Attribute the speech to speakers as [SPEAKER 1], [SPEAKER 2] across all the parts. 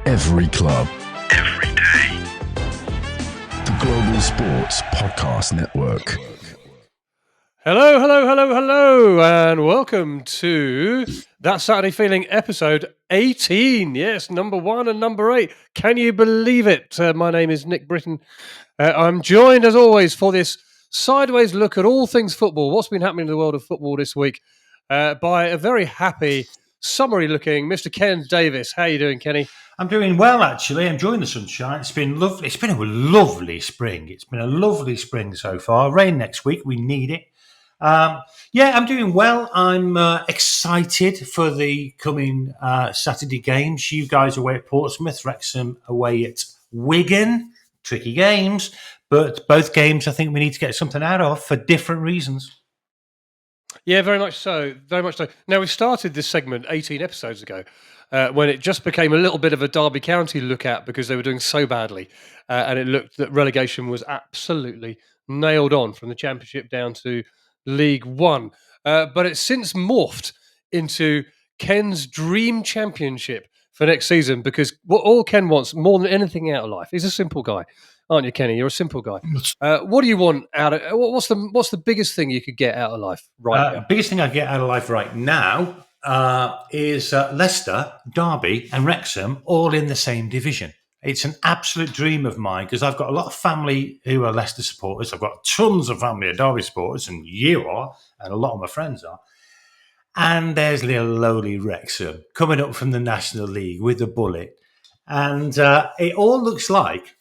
[SPEAKER 1] Every club. Every day. The Global Sports Podcast Network.
[SPEAKER 2] Hello, and welcome to That Saturday Feeling episode 18. Yes, number 1 and number 8. Can you believe it? My name is Nick Britten. I'm joined, as always, for this sideways look at all things football, what's been happening in the world of football this week, by a very happy, summery-looking Mr. Ken Davis. How are you doing, Kenny?
[SPEAKER 3] I'm doing well, actually. I'm enjoying the sunshine. It's been lovely. It's been a lovely spring. It's been a lovely spring so far. Rain next week. We need it. I'm doing well. I'm excited for the coming Saturday games. You guys away at Portsmouth, Wrexham away at Wigan. Tricky games, but both games I think we need to get something out of for different reasons.
[SPEAKER 2] Yeah, very much so. Very much so. Now, we started this segment 18 episodes ago when it just became a little bit of a Derby County look at because they were doing so badly. And it looked that relegation was absolutely nailed on from the Championship down to League One. But it's since morphed into Ken's dream championship for next season because what all Ken wants more than anything out of life, he's a simple guy. Aren't you, Kenny? You're a simple guy. What do you want out of? What's the biggest thing you could get out of life right now?
[SPEAKER 3] Biggest thing I get out of life right now is Leicester, Derby, and Wrexham all in the same division. It's an absolute dream of mine because I've got a lot of family who are Leicester supporters. I've got tons of family who are Derby supporters, and you are, and a lot of my friends are. And there's little lowly Wrexham coming up from the National League with a bullet, and it all looks like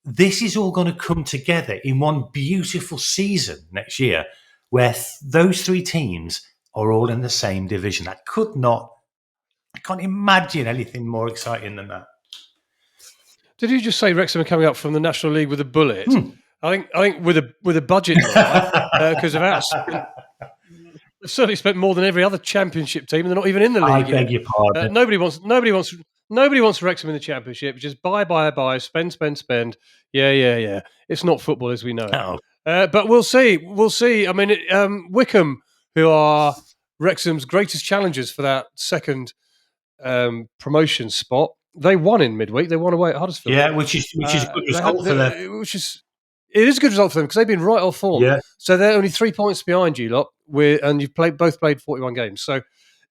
[SPEAKER 3] this is all going to come together in one beautiful season next year where those three teams are all in the same division. I can't imagine anything more exciting than that.
[SPEAKER 2] Did you just say Wrexham are coming up from the National League with a bullet? I think with a budget because they've certainly spent more than every other Championship team, and they're not even in the league.
[SPEAKER 3] I beg your pardon.
[SPEAKER 2] Nobody wants Wrexham in the Championship. Just buy, spend. Yeah. It's not football as we know it.
[SPEAKER 3] No.
[SPEAKER 2] But we'll see. I mean, Wickham, who are Wrexham's greatest challengers for that second promotion spot, they won in midweek. They won away at Huddersfield.
[SPEAKER 3] Yeah, which is a good result for them.
[SPEAKER 2] It is a good result for them because they've been right off form.
[SPEAKER 3] Yeah.
[SPEAKER 2] So they're only 3 points behind you lot, and you've both played 41 games. So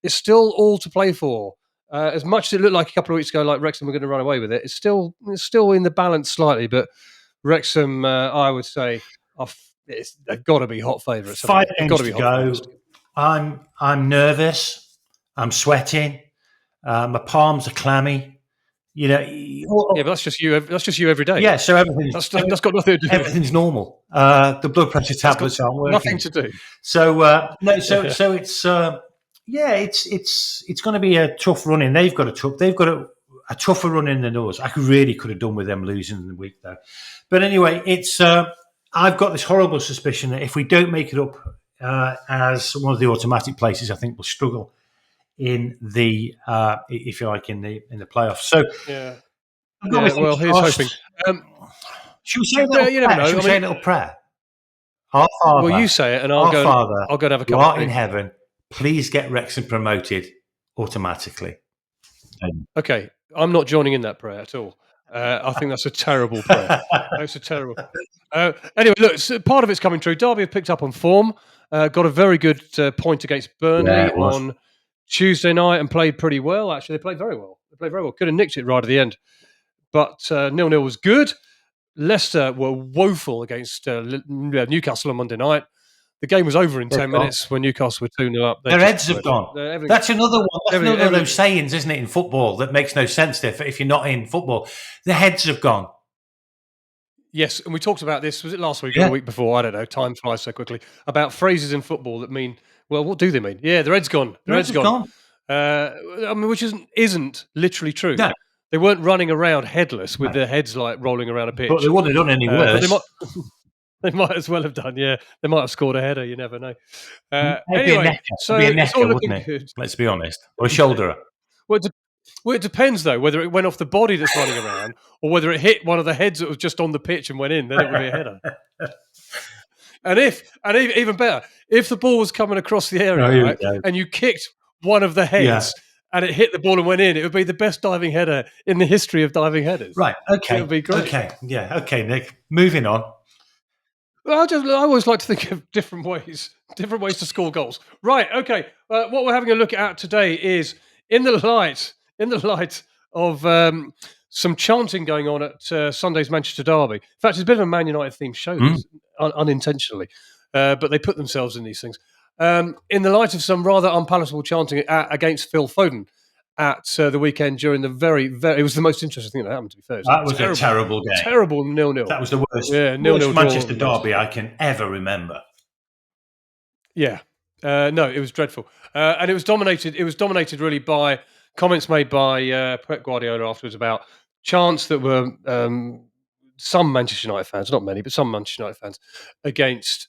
[SPEAKER 2] it's still all to play for. As much as it looked like a couple of weeks ago, like Wrexham were going to run away with it, it's still in the balance slightly. But Wrexham, I would say, they've got to be hot favourites.
[SPEAKER 3] 5 games to go. I'm nervous. I'm sweating. My palms are clammy.
[SPEAKER 2] Yeah, but that's just you. That's just you every day.
[SPEAKER 3] Yeah, so everything's
[SPEAKER 2] that's got nothing to do.
[SPEAKER 3] Everything's normal. The blood pressure tablets aren't working.
[SPEAKER 2] Nothing to do.
[SPEAKER 3] So it's it's going to be a tough run in. They've got a tougher run in than us. I really could have done with them losing in the week though. But anyway, it's I've got this horrible suspicion that if we don't make it up as one of the automatic places, I think we'll struggle in the if you like in the playoffs. So
[SPEAKER 2] yeah. Well, here's hoping.
[SPEAKER 3] Should we say a little
[SPEAKER 2] you never know.
[SPEAKER 3] say a little prayer? Our Father.
[SPEAKER 2] Well, you say it, and I'll go and have a cup.
[SPEAKER 3] You are in heaven. Please get Wrexham promoted automatically.
[SPEAKER 2] Okay, I'm not joining in that prayer at all. I think that's a terrible prayer. That's a terrible. Anyway, look, part of it's coming true. Derby have picked up on form. Got a very good point against Burnley on Tuesday night and played pretty well. Actually, they played very well. Could have nicked it right at the end. But 0-0 was good. Leicester were woeful against Newcastle on Monday night. The game was over in 10 minutes when Newcastle were 2-0 up.
[SPEAKER 3] Their heads have gone. That's another one. That's another of those sayings, isn't it, in football that makes no sense if you're not in football. The heads have gone.
[SPEAKER 2] Yes, and we talked about this, was it last week or the week before? I don't know. Time flies so quickly. About phrases in football that mean, well, what do they mean? Yeah, their head's gone. Their head's gone. I mean, which isn't literally true. No. They weren't running around headless with their heads like rolling around a pitch.
[SPEAKER 3] But they wouldn't have done any worse.
[SPEAKER 2] They might as well have done, yeah. They might have scored a header, you never know.
[SPEAKER 3] Anyway, so it'd be a necker, wouldn't it? Good. Let's be honest. Or a shoulderer.
[SPEAKER 2] Well, it depends, though, whether it went off the body that's running around or whether it hit one of the heads that was just on the pitch and went in, then it would be a header. And even better, if the ball was coming across the area and you kicked one of the heads and it hit the ball and went in, it would be the best diving header in the history of diving headers.
[SPEAKER 3] Right. Okay.
[SPEAKER 2] It would be great.
[SPEAKER 3] Okay. Yeah. Okay, Nick. Moving on.
[SPEAKER 2] Well, I always like to think of different ways to score goals. Right. Okay. What we're having a look at today is in the light of some chanting going on at Sunday's Manchester Derby. In fact, it's a bit of a Man United themed show, this, unintentionally, but they put themselves in these things. In the light of some rather unpalatable chanting against Phil Foden at the weekend during the it was the most interesting thing that happened, to be fair.
[SPEAKER 3] That was a terrible game.
[SPEAKER 2] Terrible 0-0.
[SPEAKER 3] That was the worst,
[SPEAKER 2] Yeah, 0-0
[SPEAKER 3] Manchester
[SPEAKER 2] draw.
[SPEAKER 3] derby I can ever remember.
[SPEAKER 2] Yeah. No, it was dreadful. And it was dominated really by comments made by Pep Guardiola afterwards about chants that were some Manchester United fans, not many, but some Manchester United fans, against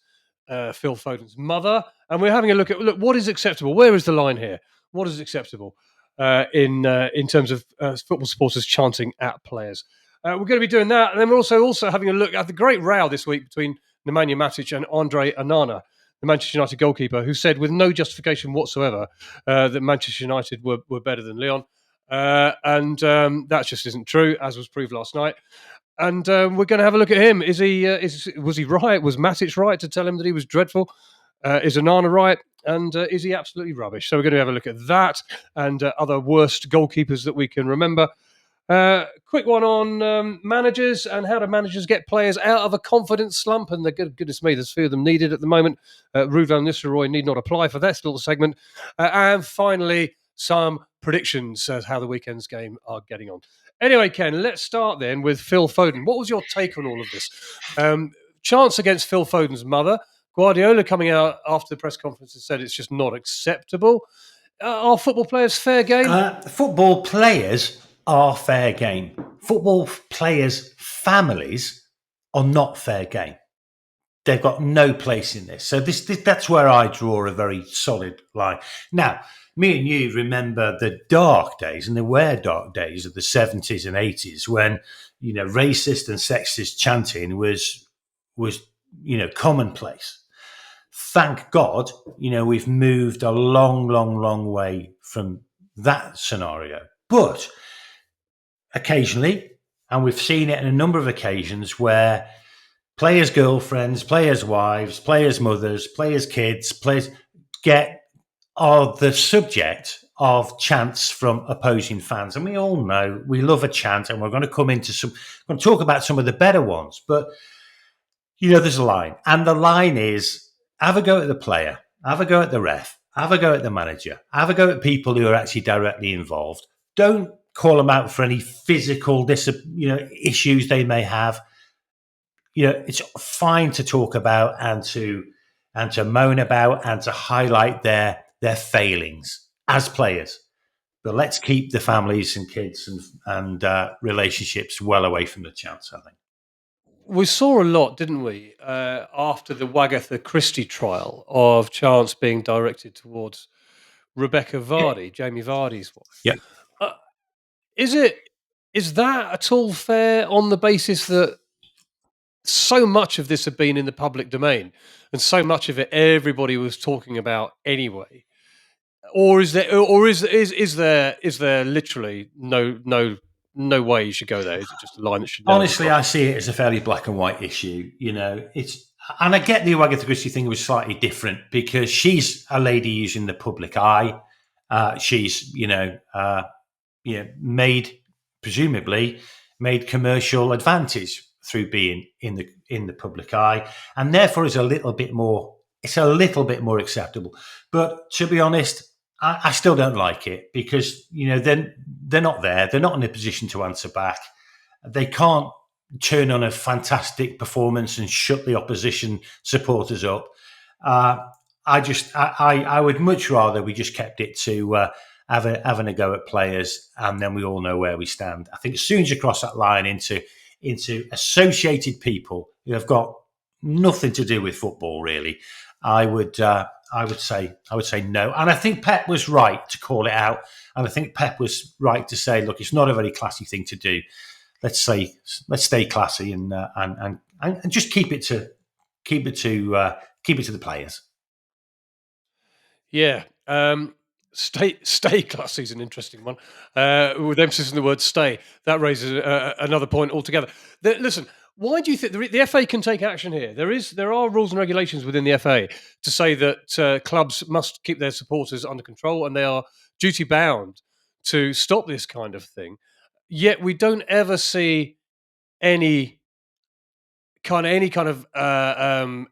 [SPEAKER 2] Phil Foden's mother. And we're having a look at what is acceptable. Where is the line here? What is acceptable in terms of football supporters chanting at players? We're going to be doing that, and then we're also having a look at the great row this week between Nemanja Matic and Andre Onana, the Manchester United goalkeeper, who said with no justification whatsoever that Manchester United were better than Lyon. And that just isn't true, as was proved last night. And we're going to have a look at him. Was he right? Was Matic right to tell him that he was dreadful? Is Onana right? And is he absolutely rubbish? So we're going to have a look at that and other worst goalkeepers that we can remember. Quick one on managers and how do managers get players out of a confidence slump. And goodness me, there's few of them needed at the moment. Ruud van Nistelrooy need not apply for that little segment. And finally, some predictions as how the weekend's game are getting on. Anyway, Ken, let's start then with Phil Foden. What was your take on all of this? Chance against Phil Foden's mother. Guardiola coming out after the press conference and said it's just not acceptable. Are football players fair game?
[SPEAKER 3] Football players are fair game. Football players' families are not fair game. They've got no place in this. So that's where I draw a very solid line. Now, me and you remember the dark days, and there were dark days of the 70s and 80s when, racist and sexist chanting was commonplace. Thank God, we've moved a long, long, long way from that scenario. But occasionally, and we've seen it on a number of occasions where players' girlfriends, players' wives, players' mothers, players' kids, are the subject of chants from opposing fans. And we all know we love a chant, and we're going to talk about some of the better ones. But, there's a line. And the line is, have a go at the player, have a go at the ref, have a go at the manager, have a go at people who are actually directly involved. Don't call them out for any physical, issues they may have. It's fine to talk about and to moan about and to highlight their failings as players. But let's keep the families and kids and relationships well away from the chants, I think.
[SPEAKER 2] We saw a lot, didn't we, after the Wagatha Christie trial of chants being directed towards Rebecca Vardy, Jamie Vardy's wife.
[SPEAKER 3] Yeah.
[SPEAKER 2] Is that at all fair on the basis that so much of this had been in the public domain and so much of it everybody was talking about anyway? Or is there literally no way you should go there? Is it just a line that should never
[SPEAKER 3] Honestly, I see it as a fairly black and white issue. And I get the Wagatha Christie thing was slightly different because she's a lady using the public eye. She's presumably made commercial advantage through being in the public eye, and therefore is a little bit more acceptable. But to be honest, I still don't like it because they're not there. They're not in a position to answer back. They can't turn on a fantastic performance and shut the opposition supporters up. I would much rather we just kept it to having a go at players, and then we all know where we stand. I think as soon as you cross that line into associated people who have got nothing to do with football, really, I would say no. And I think Pep was right to call it out, and I think Pep was right to say, look, it's not a very classy thing to do. Let's stay classy and just keep it to the players.
[SPEAKER 2] Yeah. Stay classy is an interesting one, with emphasis on the word stay. That raises another point altogether. Listen, why do you think the FA can take action here? There are rules and regulations within the FA to say that clubs must keep their supporters under control, and they are duty bound to stop this kind of thing. Yet we don't ever see any kind of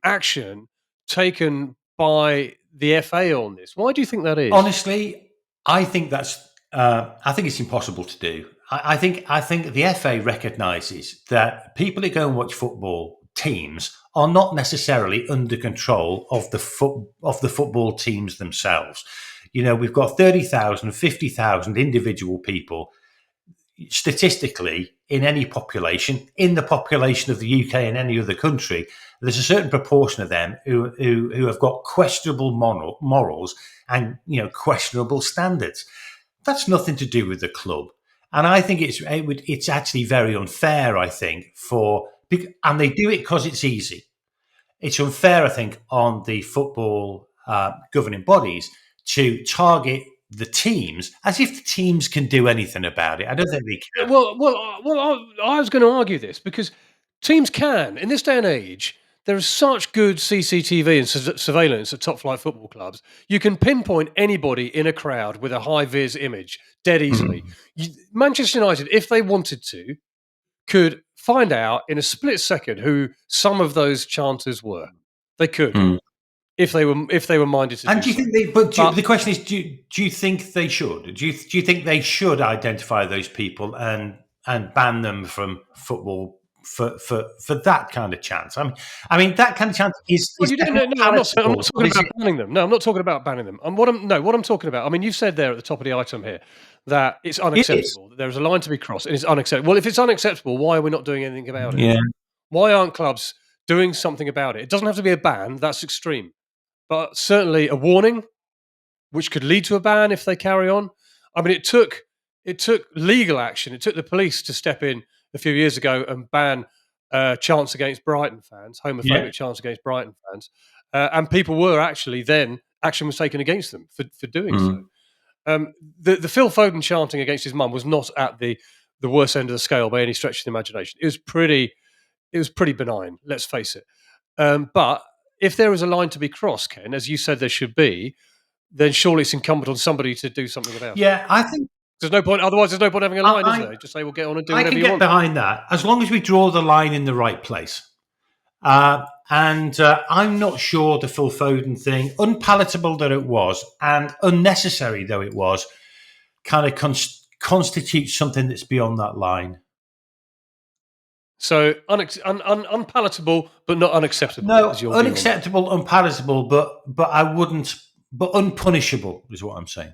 [SPEAKER 2] action taken by the FA on this. Why do you think that is?
[SPEAKER 3] Honestly, I think that's. I think it's impossible to do. I think the FA recognises that people who go and watch football teams are not necessarily under control of the football teams themselves. You know, we've got 30,000, 50,000 individual people statistically in any population, in the population of the UK and any other country. There's a certain proportion of them who have got questionable morals and, you know, questionable standards. That's nothing to do with the club, and I think it's actually very unfair. I think and they do it because it's easy. It's unfair, I think, on the football governing bodies to target the teams as if the teams can do anything about it. I don't think they can.
[SPEAKER 2] I was going to argue this because teams can. In this day and age, there is such good CCTV and surveillance at top flight football clubs. You can pinpoint anybody in a crowd with a high vis image dead easily. Manchester United, if they wanted to, could find out in a split second who some of those chanters were. They could. If they were minded to.
[SPEAKER 3] And do you think they? But the question is, do you think they should? Do you think they should identify those people and ban them from football for that kind of chance? I mean that kind of chance is.
[SPEAKER 2] Well, I'm not talking about banning them. No, I'm not talking about banning them. What I'm talking about. I mean, you've said there at the top of the item here that it's unacceptable. That there's a line to be crossed, and it's unacceptable. Well, if it's unacceptable, why are we not doing anything about it?
[SPEAKER 3] Yeah.
[SPEAKER 2] Why aren't clubs doing something about it? It doesn't have to be a ban. That's extreme. But certainly a warning, which could lead to a ban if they carry on. I mean, it took legal action. It took the police to step in a few years ago and ban chants against Brighton fans, homophobic chants against Brighton fans, and people were actually then action was taken against them for doing so. The Phil Foden chanting against his mum was not at the worst end of the scale by any stretch of the imagination. It was pretty benign. Let's face it. But if there is a line to be crossed, Ken, as you said there should be, then surely it's incumbent on somebody to do something about it.
[SPEAKER 3] Yeah, I think
[SPEAKER 2] there's no point. Otherwise, there's no point having a line, is there? Just say, "Well, get on and do whatever you want."
[SPEAKER 3] I can get behind that as long as we draw the line in the right place. And I'm not sure the Phil Foden thing, unpalatable though it was, and unnecessary though it was, kind of constitutes something that's beyond that line.
[SPEAKER 2] So unpalatable, but not unacceptable.
[SPEAKER 3] No, unacceptable, unpalatable, but I wouldn't. But unpunishable is what I'm saying.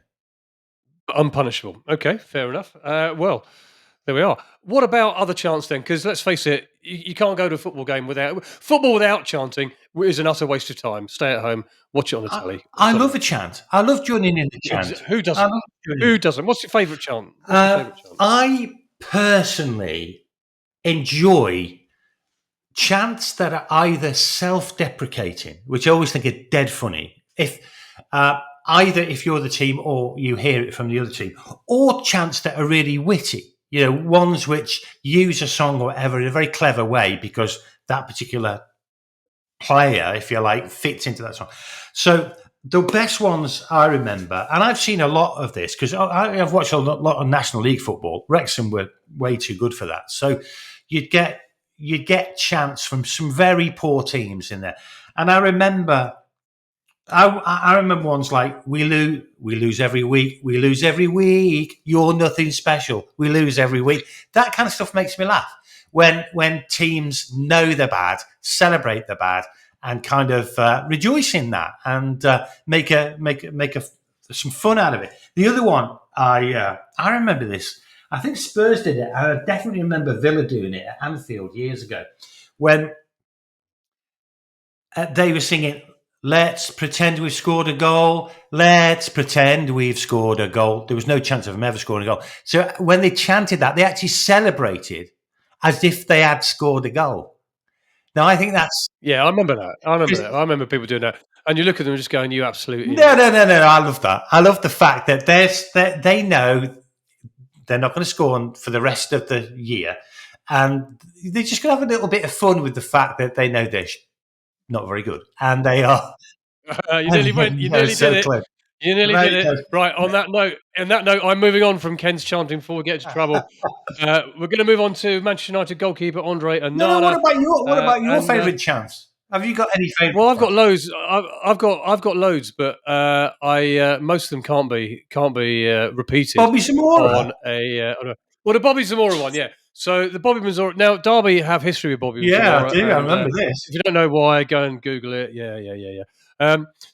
[SPEAKER 2] Unpunishable. Okay, fair enough. Well, there we are. What about other chants then? Because let's face it, you can't go to a football game without chanting. Is an utter waste of time. Stay at home, watch it on the telly.
[SPEAKER 3] I love a chant. I love joining in the chant.
[SPEAKER 2] Who doesn't? Who doesn't? What's your favourite chant?
[SPEAKER 3] I personally enjoy chants that are either self-deprecating, which I always think are dead funny. Either if you're the team or you hear it from the other team, or chants that are really witty. You know, ones which use a song or whatever in a very clever way because that particular player, if you like, fits into that song. So the best ones I remember, and I've seen a lot of this because I've watched a lot of National League football. Wrexham were way too good for that. So you'd get chants from some very poor teams in there. And I remember ones like we lose every week, we lose every week, you're nothing special, we lose every week. That kind of stuff makes me laugh when teams know they're bad, celebrate the bad, and kind of rejoice in that and make some fun out of it. The other one, I remember this. I think Spurs did it. I definitely remember Villa doing it at Anfield years ago when they were singing, "Let's pretend we've scored a goal. Let's pretend we've scored a goal." There was no chance of them ever scoring a goal. So when they chanted that, they actually celebrated as if they had scored a goal. Now, I think that's...
[SPEAKER 2] Yeah, I remember that. I remember people doing that. And you look at them and just going, "You absolute idiot."
[SPEAKER 3] No. I love that. I love the fact that they know they're not going to score for the rest of the year, and they're just going to have a little bit of fun with the fact that they know they're not very good, and they are.
[SPEAKER 2] You nearly went. You nearly did it.
[SPEAKER 3] Clever.
[SPEAKER 2] You nearly
[SPEAKER 3] Right,
[SPEAKER 2] did it. Right. On that note, I'm moving on from Ken's chanting before we get into trouble. We're going to move on to Manchester United goalkeeper Andre Onana.
[SPEAKER 3] No. What about your favourite chants? Have you got any favourite?
[SPEAKER 2] Well, I've got loads. I've got loads, but most of them can't be repeated.
[SPEAKER 3] Bobby Zamora
[SPEAKER 2] the Bobby Zamora one, yeah. So the Bobby Zamora. Now Derby have history with Bobby Zamora.
[SPEAKER 3] Yeah, I do. I remember this.
[SPEAKER 2] If you don't know why, go and Google it. Yeah.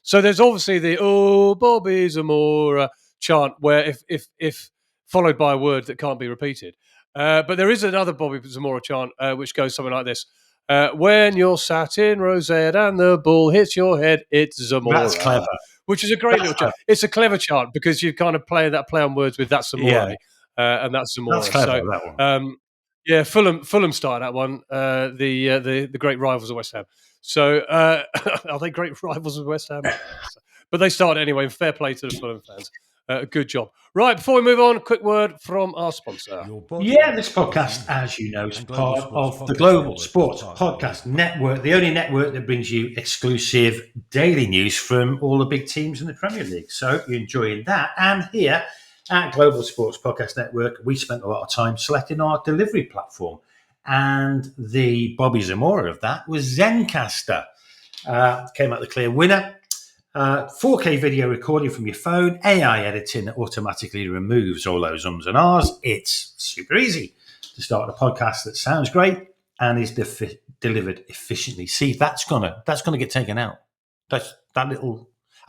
[SPEAKER 2] So there's obviously the "Oh Bobby Zamora" chant, where if followed by a word that can't be repeated. But there is another Bobby Zamora chant which goes something like this. When you're sat in rosette and the ball hits your head, it's Zamora.
[SPEAKER 3] That's clever.
[SPEAKER 2] Which is a great little chant. It's a clever chant because you kind of play on words with that's Zamora, and that's Zamora.
[SPEAKER 3] That's clever, that one.
[SPEAKER 2] Yeah, Fulham started that one. The great rivals of West Ham. So are they great rivals of West Ham? But they started anyway. Fair play to the Fulham fans. Good job. Right, before we move on, a quick word from our sponsor.
[SPEAKER 3] Yeah, this podcast, as you know, is part of the Global Sports Podcast Network, the only network that brings you exclusive daily news from all the big teams in the Premier League. So you're enjoying that. And here at Global Sports Podcast Network, we spent a lot of time selecting our delivery platform. And the Bobby Zamora of that was Zencaster. Came out the clear winner. 4K video recording from your phone, AI editing that automatically removes all those ums and ahs. It's super easy to start a podcast that sounds great and is delivered efficiently. See, that's gonna get taken out. I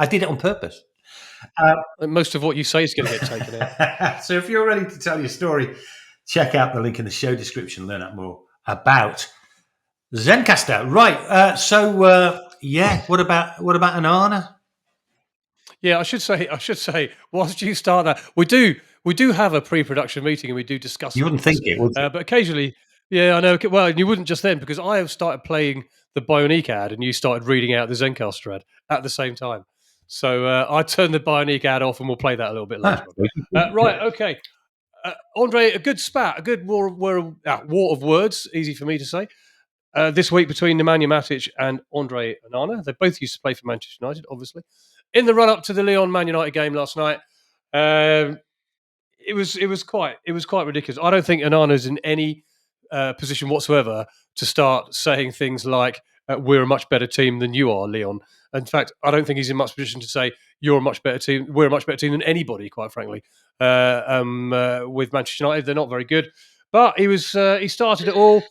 [SPEAKER 3] did it on purpose.
[SPEAKER 2] Most of what you say is going to get taken out.
[SPEAKER 3] So if you're ready to tell your story, check out the link in the show description. Learn out more about Zencaster. Right. What about Onana?
[SPEAKER 2] Yeah, I should say, whilst you start that, we do have a pre-production meeting and we do discuss.
[SPEAKER 3] You wouldn't think it would,
[SPEAKER 2] but occasionally, yeah, I know. Well, you wouldn't just then because I have started playing the Bionic ad and you started reading out the Zencaster ad at the same time. So I turned the Bionic ad off and we'll play that a little bit later. Right, okay. Andre, a good spat, a good war of words, easy for me to say. This week between Nemanja Matic and Andre Onana. They both used to play for Manchester United, obviously. In the run-up to the Lyon Man United game last night, it was quite ridiculous. I don't think Onana's in any position whatsoever to start saying things like "We're a much better team than you are, Lyon." In fact, I don't think he's in much position to say "You're a much better team." We're a much better team than anybody, quite frankly. With Manchester United, they're not very good, but he started it all.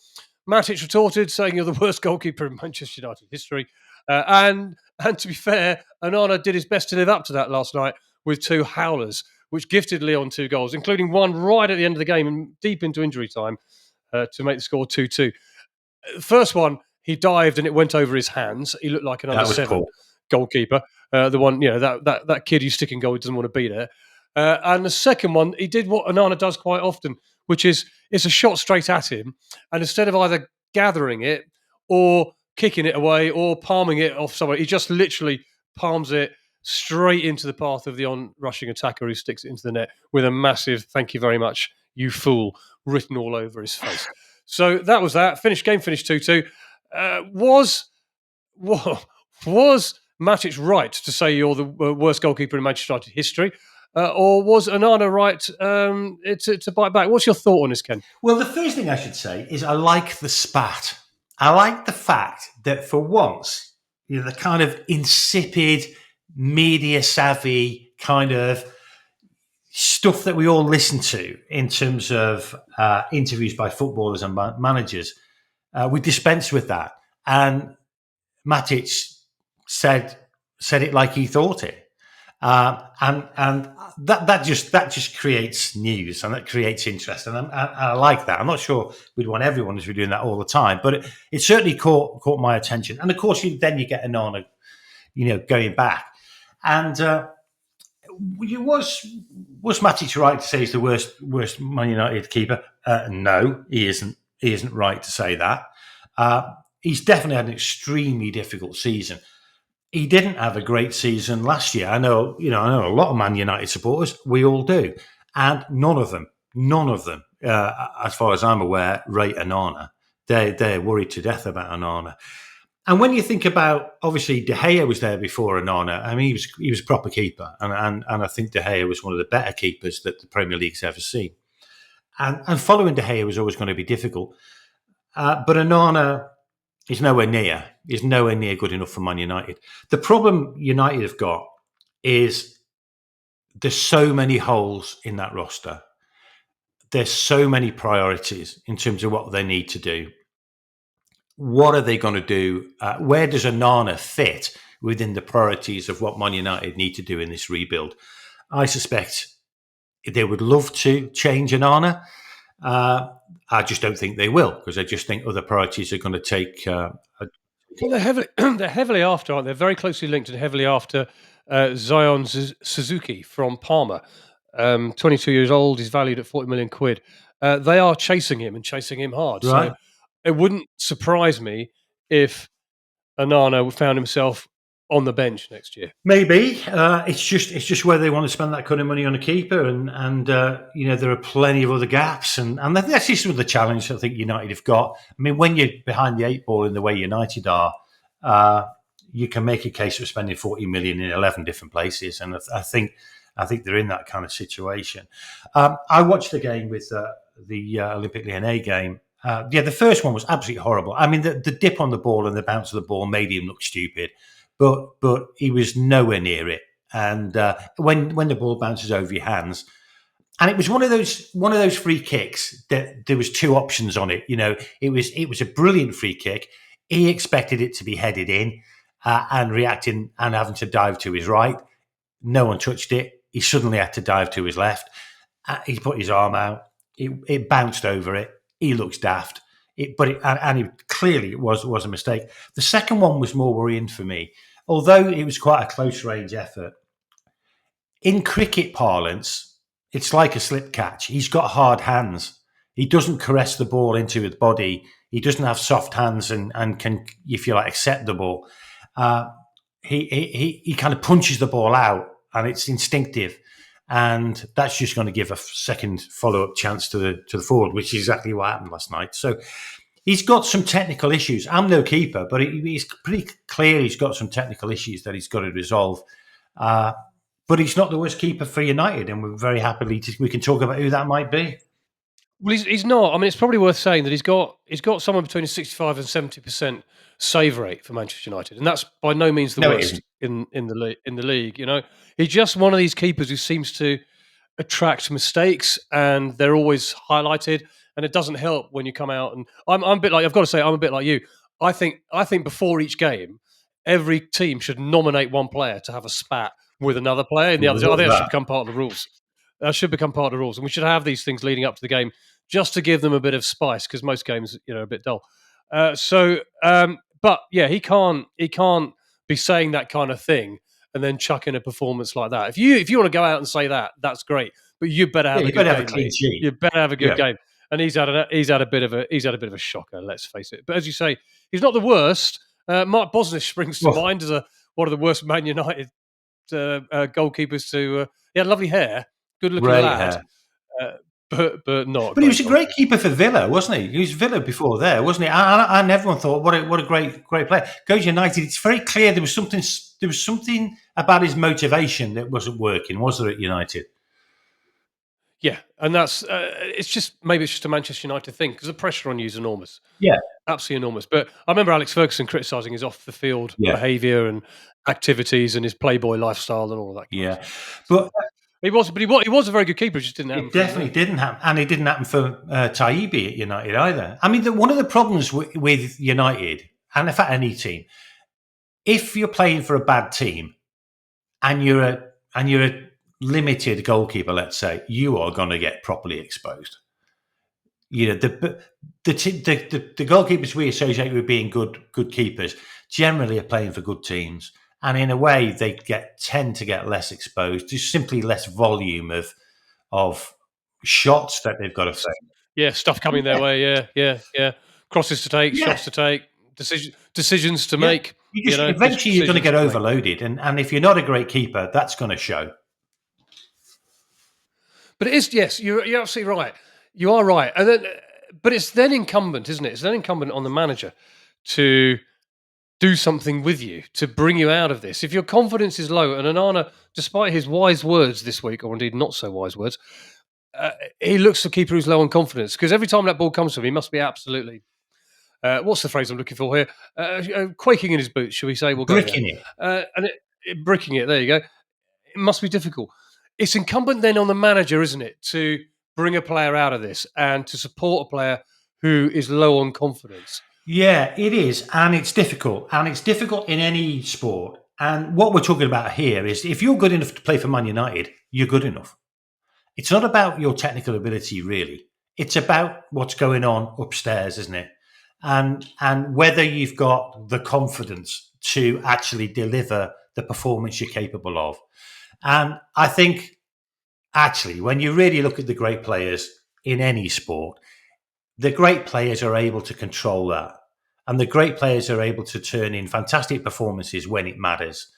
[SPEAKER 2] Matic retorted, saying you're the worst goalkeeper in Manchester United history. And to be fair, Onana did his best to live up to that last night with 2 howlers, which gifted Lyon 2 goals, including one right at the end of the game and deep into injury time to make the score 2-2. First one, he dived and it went over his hands. He looked like an under-7 goalkeeper. The one, that kid who's sticking goal, he doesn't want to be there. And the second one, he did what Onana does quite often, which is it's a shot straight at him. And instead of either gathering it or kicking it away or palming it off somewhere, he just literally palms it straight into the path of the on-rushing attacker who sticks it into the net with a massive "thank you very much, you fool" written all over his face. So that was that. Game finished 2-2. Was Matic right to say you're the worst goalkeeper in Manchester United history? Or was Onana right to bite back? What's your thought on this, Ken?
[SPEAKER 3] Well, the first thing I should say is I like the spat. I like the fact that for once, the kind of insipid, media-savvy kind of stuff that we all listen to in terms of interviews by footballers and managers, we dispense with that. And Matic said it like he thought it. And that just creates news and that creates interest, and I like that. I'm not sure we'd want everyone to be doing that all the time, but it certainly caught my attention. And of course, you get Onana, going back. And was Matic right to say he's the worst Man United keeper? No, he isn't. He isn't right to say that. He's definitely had an extremely difficult season. he didn't have a great season last year. I know a lot of Man United supporters. We all do, and none of them, as far as I'm aware, rate Onana. They're worried to death about Onana. And when you think about, obviously, De Gea was there before Onana. I mean, he was a proper keeper, and I think De Gea was one of the better keepers that the Premier League's ever seen. And following De Gea was always going to be difficult. But Onana is nowhere near. Is nowhere near good enough for Man United. The problem United have got is there's so many holes in that roster. There's so many priorities in terms of what they need to do. What are they going to do? Where does Onana fit within the priorities of what Man United need to do in this rebuild? I suspect they would love to change Onana. I just don't think they will, because I just think other priorities are going to take.
[SPEAKER 2] Well, they're heavily after, aren't they? They're very closely linked and heavily after Zion Suzuki from Parma. 22 years old, he's valued at 40 million quid. They are chasing him and chasing him hard.
[SPEAKER 3] Right.
[SPEAKER 2] So it wouldn't surprise me if Onana found himself on the bench next year.
[SPEAKER 3] Maybe it's just whether they want to spend that kind of money on a keeper, and there are plenty of other gaps, and that's just the challenge I think United have got. I mean, when you're behind the eight ball in the way United are, you can make a case for spending 40 million in 11 different places, and I think they're in that kind of situation. I watched the game with the Olympique Lyonnais game. The first one was absolutely horrible. I mean, the dip on the ball and the bounce of the ball made him look stupid. But he was nowhere near it. And when the ball bounces over your hands, and it was one of those free kicks that there was two options on it. It was a brilliant free kick. He expected it to be headed in and reacting and having to dive to his right. No one touched it. He suddenly had to dive to his left. He put his arm out. It bounced over it. He looks daft. Clearly it was a mistake. The second one was more worrying for me, although it was quite a close range effort. In cricket parlance, it's like a slip catch. He's got hard hands. He doesn't caress the ball into his body. He doesn't have soft hands and can, if you like, accept the ball. He kind of punches the ball out, and it's instinctive. And that's just going to give a second follow-up chance to the forward, which is exactly what happened last night. So he's got some technical issues. I'm no keeper, but he's pretty clear he's got some technical issues that he's got to resolve. But he's not the worst keeper for United, and we're very happily we can talk about who that might be.
[SPEAKER 2] Well, he's not. I mean, it's probably worth saying that he's got somewhere between a 65 and 70% save rate for Manchester United, and that's by no means the worst in the league. He's just one of these keepers who seems to attract mistakes, and they're always highlighted. And it doesn't help when you come out, and I'm a bit like, I've got to say, I'm a bit like you. I think before each game, every team should nominate one player to have a spat with another player, and the other. I think that should become part of the rules. That should become part of the rules, and we should have these things leading up to the game just to give them a bit of spice, because most games, are a bit dull. But yeah, he can't be saying that kind of thing and then chuck in a performance like that. If you want to go out and say that, that's great, but you better have a good game. You better have a good game. And he's had a bit of a shocker. Let's face it. But as you say, he's not the worst. Mark Bosnich springs to mind as one of the worst Man United goalkeepers to. He had lovely hair, good looking lad, but not.
[SPEAKER 3] But he was a great keeper for Villa, wasn't he? He was Villa before there, wasn't he? And everyone thought, what a great player. Goes United. It's very clear there was something about his motivation that wasn't working, was there, at United?
[SPEAKER 2] Yeah, and that's it's just a Manchester United thing, because the pressure on you is enormous.
[SPEAKER 3] Yeah,
[SPEAKER 2] absolutely enormous. But I remember Alex Ferguson criticising his off the field behaviour and activities and his playboy lifestyle and all of that.
[SPEAKER 3] Yeah, but
[SPEAKER 2] he was a very good keeper. It just didn't happen.
[SPEAKER 3] It definitely didn't happen, and it didn't happen for Taibbi at United either. I mean, one of the problems with United, and in fact any team, if you're playing for a bad team and you're a limited goalkeeper, let's say, you are going to get properly exposed. The goalkeepers we associate with being good keepers generally are playing for good teams, and in a way they tend to get less exposed. There's simply less volume of shots that they've got to face.
[SPEAKER 2] Yeah, stuff coming their way. Yeah. Crosses to take, shots to take, decisions to make.
[SPEAKER 3] Eventually you're going to get
[SPEAKER 2] to
[SPEAKER 3] overloaded, and if you're not a great keeper, that's going to show.
[SPEAKER 2] But it is, yes, you're absolutely right. You are right, and then, but it's then incumbent, isn't it? It's then incumbent on the manager to do something with you to bring you out of this. If your confidence is low, and Onana, despite his wise words this week, or indeed not so wise words, he looks the keeper who's low on confidence, because every time that ball comes to him, he must be absolutely. What's the phrase I'm looking for here? Quaking in his boots, shall we say? We'll go
[SPEAKER 3] Bricking it.
[SPEAKER 2] Bricking it. There you go. It must be difficult. It's incumbent then on the manager, isn't it, to bring a player out of this and to support a player who is low on confidence.
[SPEAKER 3] Yeah, it is, and it's difficult, in any sport. And what we're talking about here is, if you're good enough to play for Man United, you're good enough. It's not about your technical ability, really. It's about what's going on upstairs, isn't it? And whether you've got the confidence to actually deliver the performance you're capable of. And I think, actually, when you really look at the great players in any sport, the great players are able to control that. And the great players are able to turn in fantastic performances when it matters.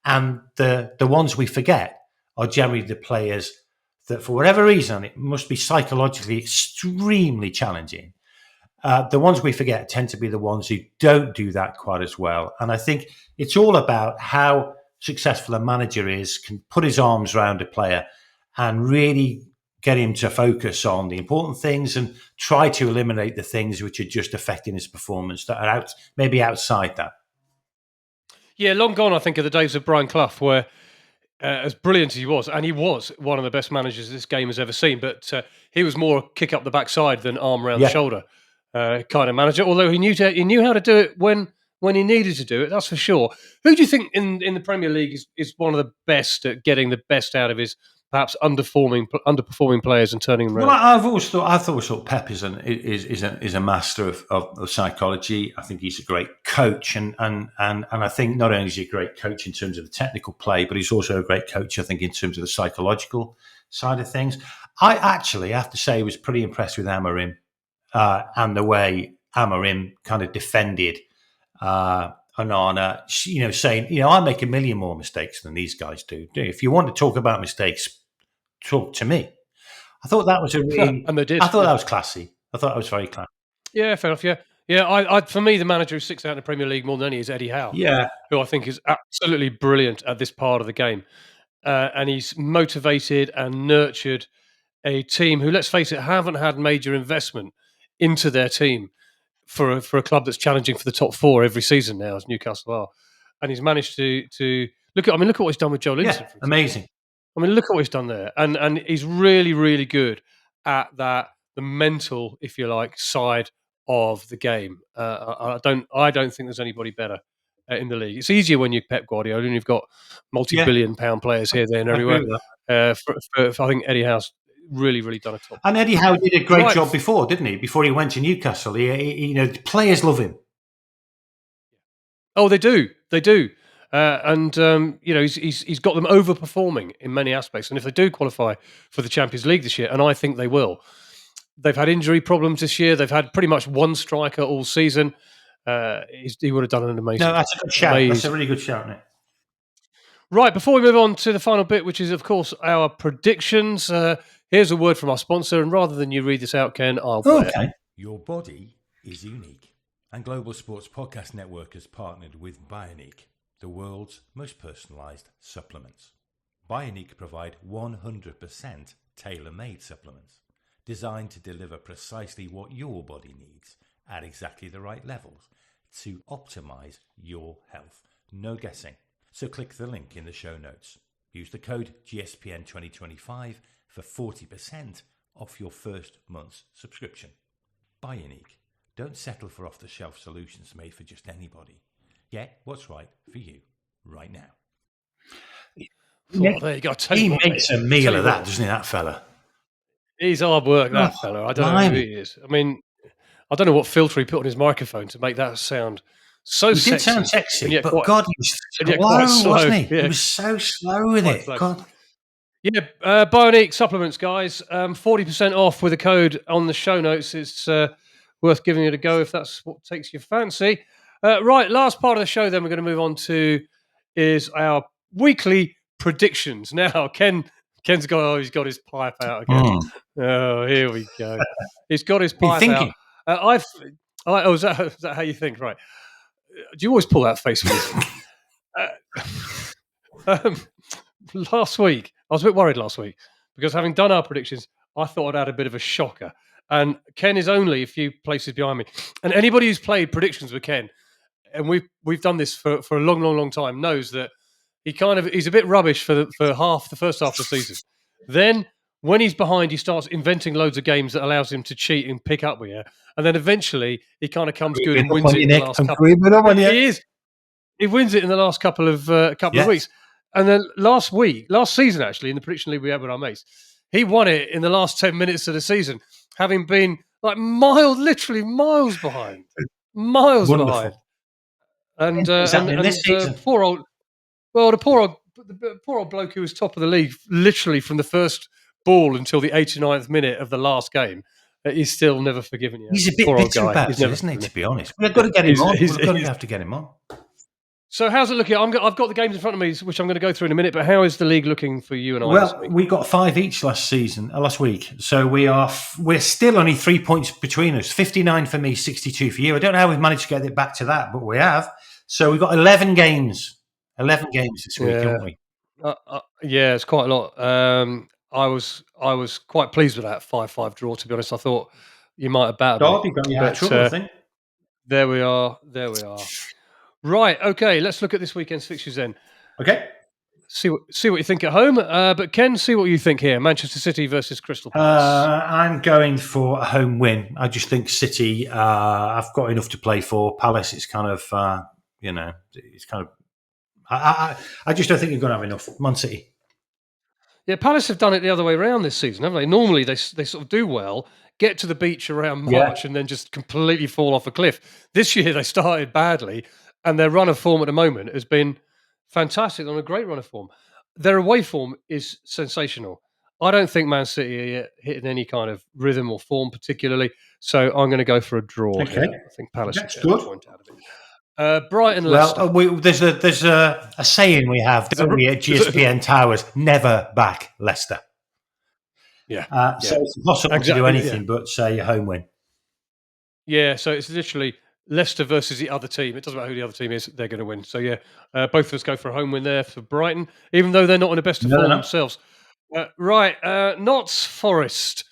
[SPEAKER 3] And the ones we forget are generally the players that, for whatever reason, it must be psychologically extremely challenging. The ones we forget tend to be the ones who don't do that quite as well. And I think it's all about how successful a manager is, can put his arms around a player and really get him to focus on the important things and try to eliminate the things which are just affecting his performance that are maybe outside that.
[SPEAKER 2] Yeah, long gone, I think, are the days of Brian Clough, where as brilliant as he was, and he was one of the best managers this game has ever seen, but he was more kick up the backside than arm around the shoulder kind of manager. Although he knew how to do it when he needed to do it, that's for sure. Who do you think in the Premier League is one of the best at getting the best out of his perhaps underperforming players and turning them around?
[SPEAKER 3] Well, I've always thought Pep is a master of psychology. I think he's a great coach, and I think not only is he a great coach in terms of the technical play, but he's also a great coach, I think, in terms of the psychological side of things. I actually have to say, was pretty impressed with Amorim and the way Amorim kind of defended Onana, saying, I make a million more mistakes than these guys do. If you want to talk about mistakes, talk to me. I thought that was
[SPEAKER 2] and they did.
[SPEAKER 3] I thought that was classy. I thought that was very classy.
[SPEAKER 2] Yeah, fair enough. Yeah. I for me, the manager who sticks out in the Premier League more than any is Eddie Howe.
[SPEAKER 3] Yeah,
[SPEAKER 2] who I think is absolutely brilliant at this part of the game, and he's motivated and nurtured a team who, let's face it, haven't had major investment into their team for a club that's challenging for the top four every season now, as Newcastle are, and he's managed to look at what he's done with Joe Linton.
[SPEAKER 3] Yeah, amazing.
[SPEAKER 2] I mean, look at what he's done there, and he's really, really good at that, the mental, if you like, side of the game. I don't think there's anybody better in the league. It's easier when you're Pep Guardiola and you've got multi-billion-pound players here, there, and everywhere. I think Eddie Howe's really, really done a top.
[SPEAKER 3] And Eddie Howe did a great job before, didn't he? Before he went to Newcastle, the players love him.
[SPEAKER 2] Oh, they do. He's got them overperforming in many aspects. And if they do qualify for the Champions League this year, and I think they will, they've had injury problems this year. They've had pretty much one striker all season. He would have done an amazing.
[SPEAKER 3] No, that's a good shout. That's a really good shout, Nick.
[SPEAKER 2] Right, before we move on to the final bit, which is, of course, our predictions, here's a word from our sponsor. And rather than you read this out, Ken, I'll play it.
[SPEAKER 4] Your body is unique. And Global Sports Podcast Network has partnered with Bionique, the world's most personalised supplements. Bionique provide 100% tailor-made supplements designed to deliver precisely what your body needs at exactly the right levels to optimise your health. No guessing. So click the link in the show notes. Use the code GSPN2025 for 40% off your first month's subscription. Bionique. Don't settle for off-the-shelf solutions made for just anybody. Get what's right for you right now.
[SPEAKER 2] Oh, there you go.
[SPEAKER 3] He makes a meal of that, doesn't he, that fella?
[SPEAKER 2] He's hard work, that fella. I don't know who he is. I mean, I don't know what filter he put on his microphone to make that sound so sexy.
[SPEAKER 3] He did sound sexy, but
[SPEAKER 2] quite,
[SPEAKER 3] God, he was slow, wasn't he? Yeah. He was so slow with it. God.
[SPEAKER 2] Yeah, Bionique supplements, guys. 40% off with a code on the show notes. It's worth giving it a go if that's what takes your fancy. Right, last part of the show. Then we're going to move on to is our weekly predictions. Now, Ken's he's got his pipe out again. Oh, here we go. He's got his
[SPEAKER 3] Been
[SPEAKER 2] pipe
[SPEAKER 3] thinking.
[SPEAKER 2] out. Is that how you think? Right. Do you always pull that face when you think? Last week, I was a bit worried last week because having done our predictions, I thought I'd had a bit of a shocker. And Ken is only a few places behind me. And anybody who's played predictions with Ken, and we've done this for a long time, knows that he's a bit rubbish for the first half of the season. Then when he's behind, he starts inventing loads of games that allows him to cheat and pick up with you. And then eventually he kind of comes good and wins it in the last couple. He is. He wins it in the last couple of weeks. And then last season, actually, in the prediction league we had with our mates, he won it in the last 10 minutes of the season, having been like literally miles behind.
[SPEAKER 3] Wonderful.
[SPEAKER 2] Behind. And,
[SPEAKER 3] this season.
[SPEAKER 2] the poor old bloke who was top of the league, literally from the first ball until the 89th minute of the last game, he's still never forgiven you.
[SPEAKER 3] He's a bit bitter about it, isn't he, to be honest? We've got to get him on. We're going to have to get him on.
[SPEAKER 2] So how's it looking? I've got the games in front of me, which I'm going to go through in a minute. But how is the league looking for you and I this week?
[SPEAKER 3] We got 5 each last week. So we're still only 3 points between us. 59 for me, 62 for you. I don't know how we've managed to get it back to that, but we have. So we've got 11 games. 11 games this week, haven't we?
[SPEAKER 2] Yeah, it's quite a lot. I was quite pleased with that 5-5 draw. To be honest, I thought you might have battered me.
[SPEAKER 3] Derby got you out of trouble, I think.
[SPEAKER 2] There we are. Right, okay, let's look at this weekend's fixtures then.
[SPEAKER 3] Okay.
[SPEAKER 2] See what you think at home. But Ken, see what you think here. Manchester City versus Crystal Palace.
[SPEAKER 3] I'm going for a home win. I just think City, I've got enough to play for. Palace, it's kind of, it's kind of, I just don't think you're going to have enough. Man City.
[SPEAKER 2] Yeah, Palace have done it the other way around this season, haven't they? Normally they sort of do well, get to the beach around March and then just completely fall off a cliff. This year they started badly and their run of form at the moment has been fantastic. They're on a great run of form. Their away form is sensational. I don't think Man City are hitting any kind of rhythm or form particularly, so I'm going to go for a draw.
[SPEAKER 3] Okay.
[SPEAKER 2] Here. I think Palace
[SPEAKER 3] That's
[SPEAKER 2] will get a point out of it. Brighton, Leicester.
[SPEAKER 3] There's a saying we have at GSPN Towers: never back Leicester.
[SPEAKER 2] Yeah.
[SPEAKER 3] So it's impossible to do anything but say a home win. Yeah,
[SPEAKER 2] so it's literally Leicester versus the other team. It doesn't matter who the other team is; they're going to win. So yeah, both of us go for a home win there for Brighton, even though they're not in the best of form themselves. Notts Forest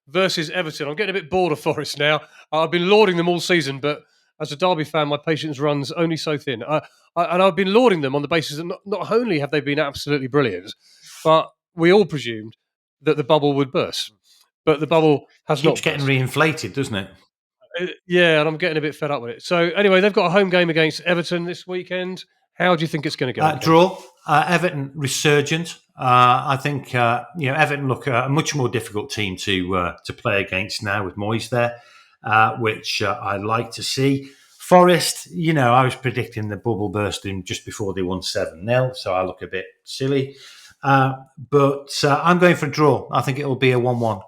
[SPEAKER 2] versus Everton. I'm getting a bit bored of Forest now. I've been lauding them all season, but as a Derby fan, my patience runs only so thin. And I've been lauding them on the basis that not only have they been absolutely brilliant, but we all presumed that the bubble would burst. But the bubble has not burst.
[SPEAKER 3] It's getting reinflated, doesn't it?
[SPEAKER 2] Yeah, and I'm getting a bit fed up with it. So anyway, they've got a home game against Everton this weekend. How do you think it's going to go?
[SPEAKER 3] Draw. Everton resurgent. I think Everton look a much more difficult team to play against now with Moyes there, which I like to see. Forest, I was predicting the bubble bursting just before they won 7-0, so I look a bit silly. But I'm going for a draw. I think it'll be a 1-1.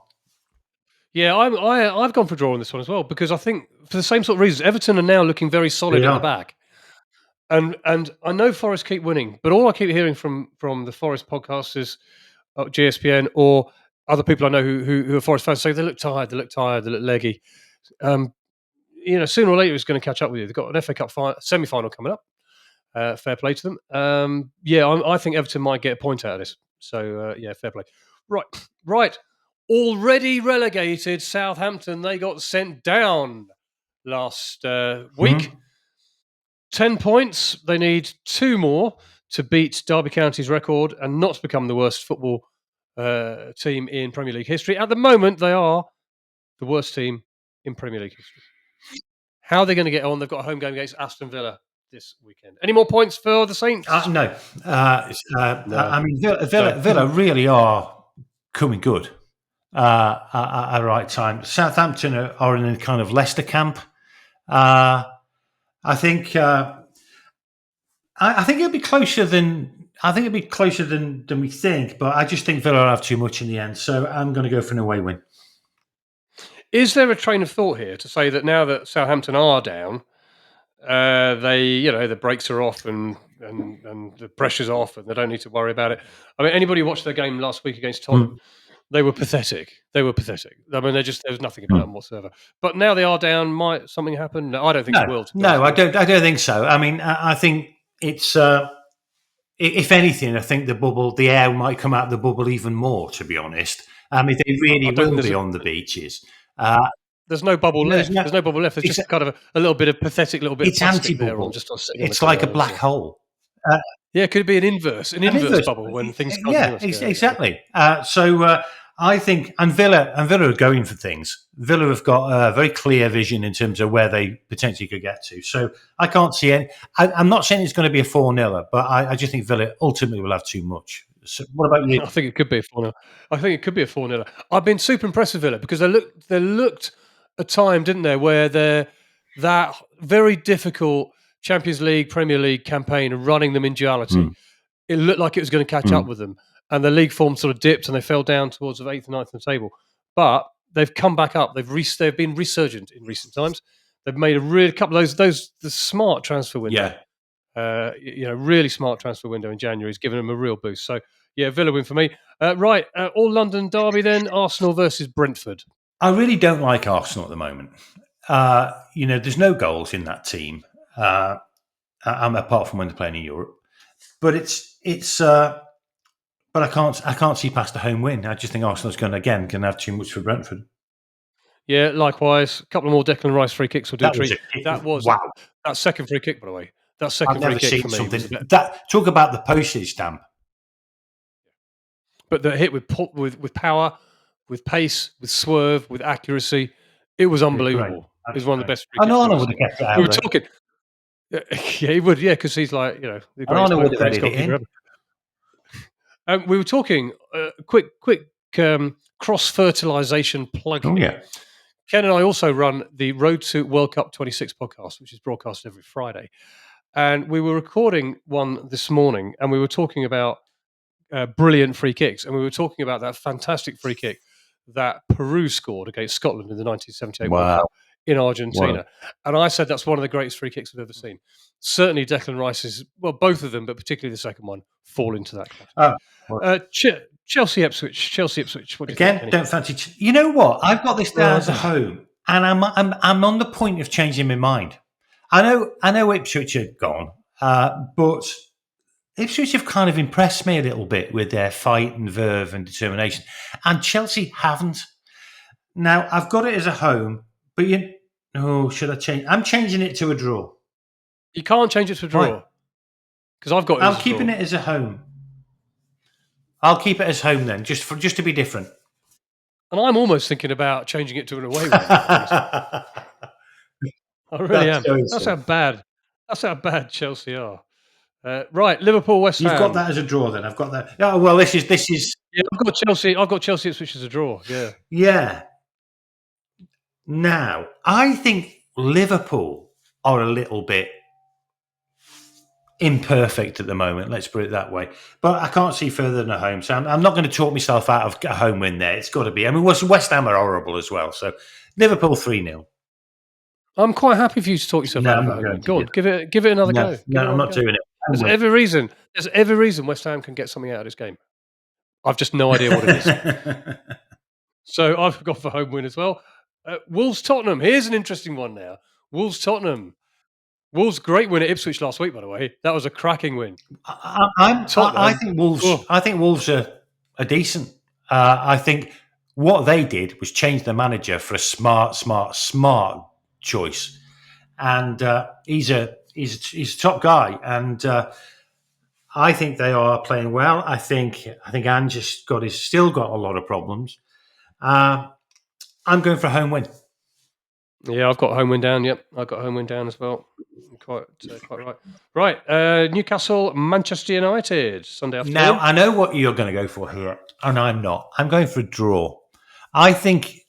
[SPEAKER 2] Yeah, I've gone for a draw on this one as well because I think for the same sort of reasons, Everton are now looking very solid at the back. And I know Forest keep winning, but all I keep hearing from the Forest podcasters at GSPN or other people I know who are Forest fans say they look tired, they look leggy. Sooner or later it's going to catch up with you. They've got an FA Cup semi-final coming up. Fair play to them. I think Everton might get a point out of this. So, fair play. Right. Already relegated Southampton. They got sent down last week.
[SPEAKER 3] Mm-hmm.
[SPEAKER 2] 10 points. They need 2 more to beat Derby County's record and not become the worst football team in Premier League history. At the moment, they are the worst team in Premier League history. How are they going to get on? They've got a home game against Aston Villa this weekend. Any more points for the Saints?
[SPEAKER 3] No. I mean, Villa really are coming good at the right time. Southampton are in a kind of Leicester camp. I think it'll be closer than we think, but I just think Villa will have too much in the end. So I'm going to go for an away win.
[SPEAKER 2] Is there a train of thought here to say that now that Southampton are down, The brakes are off and the pressure's off, and they don't need to worry about it. I mean, anybody who watched their game last week against Tottenham? They were pathetic. I mean, there was nothing about them whatsoever. But now they are down. Might something happen? No, I don't think it will.
[SPEAKER 3] No, I don't think so. I mean, I think it's. If anything, I think the air might come out of the bubble even more. To be honest, I mean, they really will be on the beaches.
[SPEAKER 2] There's no bubble left. There's no bubble left. There's just kind of a little bit of pathetic, little bit of plastic there on just on sitting on the
[SPEAKER 3] It's like a
[SPEAKER 2] corner,
[SPEAKER 3] black hole.
[SPEAKER 2] Yeah, could it be an inverse bubble when things can't
[SPEAKER 3] Yeah, exactly. So I think, and Villa are going for things. Villa have got a very clear vision in terms of where they potentially could get to. So I can't see any. I'm not saying it's going to be a 4-0, but I just think Villa ultimately will have too much. So what about you?
[SPEAKER 2] I think it could be a 4-0. I think it could be a 4-0. I've been super impressed with Villa because they looked a time, didn't they, where that very difficult Champions League, Premier League campaign and running them in duality, it looked like it was going to catch up with them. And the league form sort of dipped and they fell down towards the 8th and 9th on the table. But they've come back up. They've been resurgent in recent times. They've made a couple of the smart transfer window.
[SPEAKER 3] Yeah.
[SPEAKER 2] Really smart transfer window in January has given them a real boost. So, yeah, Villa win for me. All London derby then, Arsenal versus Brentford.
[SPEAKER 3] I really don't like Arsenal at the moment. There's no goals in that team, apart from when they're playing in Europe. But but I can't see past a home win. I just think Arsenal's going to have too much for Brentford.
[SPEAKER 2] Yeah, likewise. A couple of more Declan Rice free kicks will do a treat.
[SPEAKER 3] Wow.
[SPEAKER 2] That second free kick, by the way. That second free kick for me.
[SPEAKER 3] Talk about the postage stamp.
[SPEAKER 2] But the hit with power, with pace, with swerve, with accuracy, it was unbelievable. It was one of the best free kicks.
[SPEAKER 3] Onana would have kept it out.
[SPEAKER 2] We were talking. Yeah, he would. Yeah, because he's like the greatest goalkeeper ever. We were talking quick cross-fertilization plug.
[SPEAKER 3] Oh, yeah.
[SPEAKER 2] Ken and I also run the Road to World Cup 26 podcast, which is broadcast every Friday. And we were recording one this morning, and we were talking about brilliant free kicks. And we were talking about that fantastic free kick that Peru scored against Scotland in the 1978 World Cup in Argentina. Wow. And I said that's one of the greatest free kicks I've ever seen. Certainly Declan Rice's, both of them, but particularly the second one, fall into that category. Chelsea Ipswich. What do you think, Kenny?
[SPEAKER 3] Don't fancy. You know what? I've got this down as a home, and I'm on the point of changing my mind. I know Ipswich are gone, but Ipswich have kind of impressed me a little bit with their fight and verve and determination, and Chelsea haven't. Now I've got it as a home, but should I change? I'm changing it to a draw.
[SPEAKER 2] You can't change it to a draw because I've got.
[SPEAKER 3] I'm keeping it as a home. I'll keep it as home then, just to be different.
[SPEAKER 2] And I'm almost thinking about changing it to an away win. I really am. That's how bad Chelsea are. Right, Liverpool, West Ham.
[SPEAKER 3] You've got that as a draw, then. I've got that. Oh well, this is.
[SPEAKER 2] Yeah, I've got Chelsea, Ipswich as a draw. Yeah.
[SPEAKER 3] Yeah. Now, I think Liverpool are a little bit imperfect at the moment. Let's put it that way. But I can't see further than a home, so I'm not going to talk myself out of a home win there. It's got to be. I mean, West Ham are horrible as well. So Liverpool 3-0.
[SPEAKER 2] I'm quite happy for you to talk yourself out of a home win. Go on, give it another go.
[SPEAKER 3] No, I'm not doing it.
[SPEAKER 2] There's every reason West Ham can get something out of this game. I've just no idea what it is. So I've gone for home win as well. Wolves Tottenham. Here's an interesting one now. Wolves Tottenham. Wolves great win at Ipswich last week, by the way. That was a cracking win.
[SPEAKER 3] I think Wolves. I think Wolves are decent. I think what they did was change the manager for a smart choice, and he's a top guy, and I think they are playing well. I think Ange still got a lot of problems. I'm going for a home win.
[SPEAKER 2] Yeah, I've got home win down. Yep, I've got home win down as well. Quite right. Right, Newcastle, Manchester United, Sunday afternoon.
[SPEAKER 3] Now, I know what you're going to go for here, and I'm not. I'm going for a draw. I think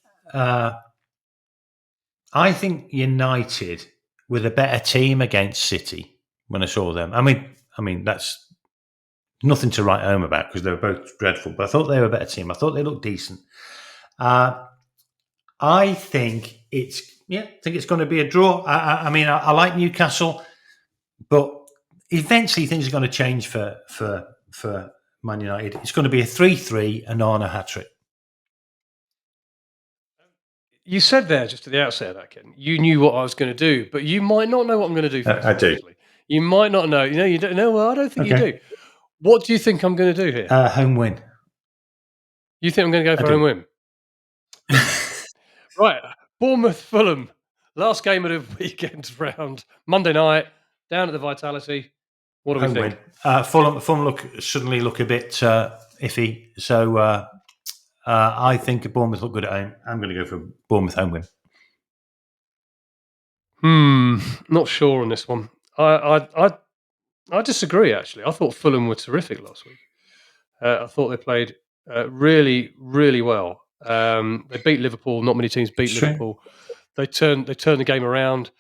[SPEAKER 3] United were the better team against City when I saw them. I mean that's nothing to write home about because they were both dreadful, but I thought they were a better team. I thought they looked decent. I think it's going to be a draw. I mean, I like Newcastle, but eventually things are going to change for Man United. It's going to be a 3-3 Onana hat-trick.
[SPEAKER 2] You said there just at the outset of that, Ken, you knew what I was going to do, but you might not know what I'm going to do.
[SPEAKER 3] I do.
[SPEAKER 2] You might not know. You don't know. Well, I don't think you do. What do you think I'm going to do here?
[SPEAKER 3] Home win.
[SPEAKER 2] You think I'm going to go for a home win? Right. Bournemouth, Fulham. Last game of the weekend round. Monday night, down at the Vitality. What do we think?
[SPEAKER 3] Fulham suddenly look a bit iffy. So I think Bournemouth look good at home. I'm going to go for a Bournemouth home win.
[SPEAKER 2] Not sure on this one. I disagree, actually. I thought Fulham were terrific last week. I thought they played really, really well. They beat Liverpool. Not many teams beat Liverpool. They turned the game around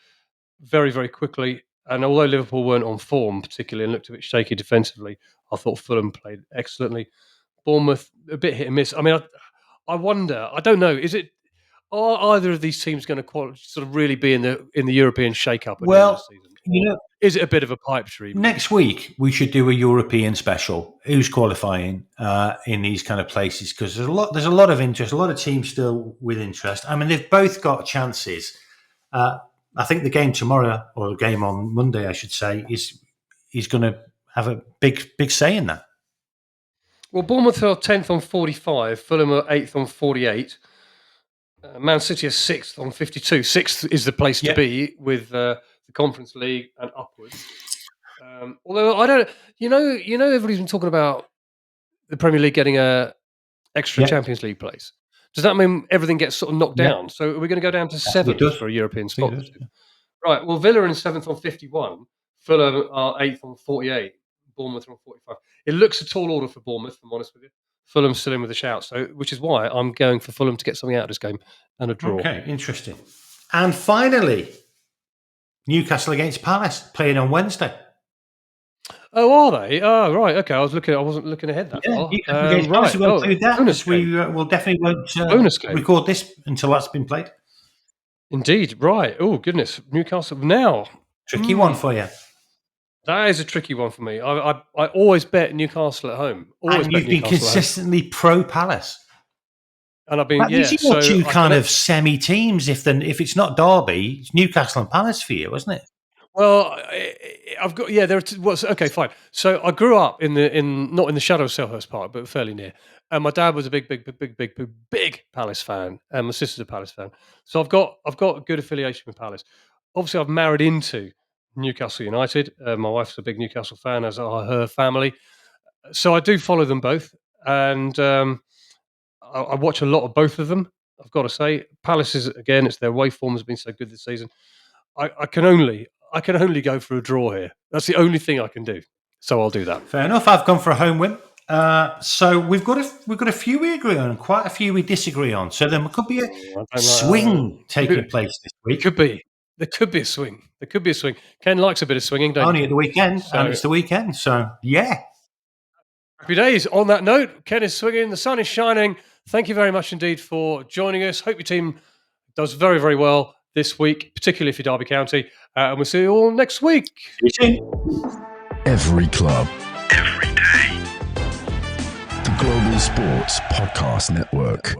[SPEAKER 2] very, very quickly. And although Liverpool weren't on form particularly and looked a bit shaky defensively, I thought Fulham played excellently. Bournemouth, a bit hit and miss. I mean, I wonder. I don't know. Are either of these teams going to sort of really be in the European shake-up at the end of the season? Is it a bit of a pipe dream?
[SPEAKER 3] Next week we should do a European special. Who's qualifying in these kind of places? Because there's a lot of interest. A lot of teams still with interest. I mean, they've both got chances. I think the game tomorrow, or the game on Monday, I should say, is going to have a big say in that.
[SPEAKER 2] Well, Bournemouth are 10th on 45. Fulham are 8th on 48. Man City are 6th on 52. 6th is the place to be with the Conference League and upwards. Although I don't, everybody's been talking about the Premier League getting a extra Champions League place. Does that mean everything gets sort of knocked down? So are we going to go down to 7th for a European spot? Right. Well, Villa are in 7th on 51. Fulham are 8th on 48. Bournemouth are on 45. It looks a tall order for Bournemouth, if I'm honest with you. Fulham's still in with a shout, which is why I'm going for Fulham to get something out of this game and a draw.
[SPEAKER 3] Okay, interesting. And finally, Newcastle against Palace playing on Wednesday.
[SPEAKER 2] Oh, are they? Oh, right. Okay, I wasn't looking ahead that far.
[SPEAKER 3] Newcastle against Palace. We're going to do that. We will definitely won't record this until that's been played.
[SPEAKER 2] Indeed. Right. Oh, goodness. Newcastle now.
[SPEAKER 3] Tricky one for you.
[SPEAKER 2] That is a tricky one for me. I always bet Newcastle at home.
[SPEAKER 3] And you've been consistently pro Palace.
[SPEAKER 2] And I've been,
[SPEAKER 3] These are two kind of semi teams. If it's not Derby, it's Newcastle and Palace for you, isn't it?
[SPEAKER 2] Well, I've got there. Okay, fine. So I grew up not in the shadow of Selhurst Park, but fairly near. And my dad was a big Palace fan, and my sister's a Palace fan. So I've got a good affiliation with Palace. Obviously, I've married into Newcastle United. My wife's a big Newcastle fan, as are her family. So I do follow them both, and I watch a lot of both of them. I've got to say, Palace is it's their away form has been so good this season. I can only go for a draw here. That's the only thing I can do. So I'll do that.
[SPEAKER 3] Fair enough. I've gone for a home win. So we've got a few we agree on and quite a few we disagree on. So there could be a swing taking place this week.
[SPEAKER 2] Could be. There could be a swing. Ken likes a bit of swinging, don't
[SPEAKER 3] Only at the weekend, and it's the weekend. So yeah.
[SPEAKER 2] Happy days. On that note, Ken is swinging. The sun is shining. Thank you very much indeed for joining us. Hope your team does very, very well this week, particularly if you're Derby County. And we'll see you all next week.
[SPEAKER 3] See you.
[SPEAKER 1] Every club, every day. The Global Sports Podcast Network.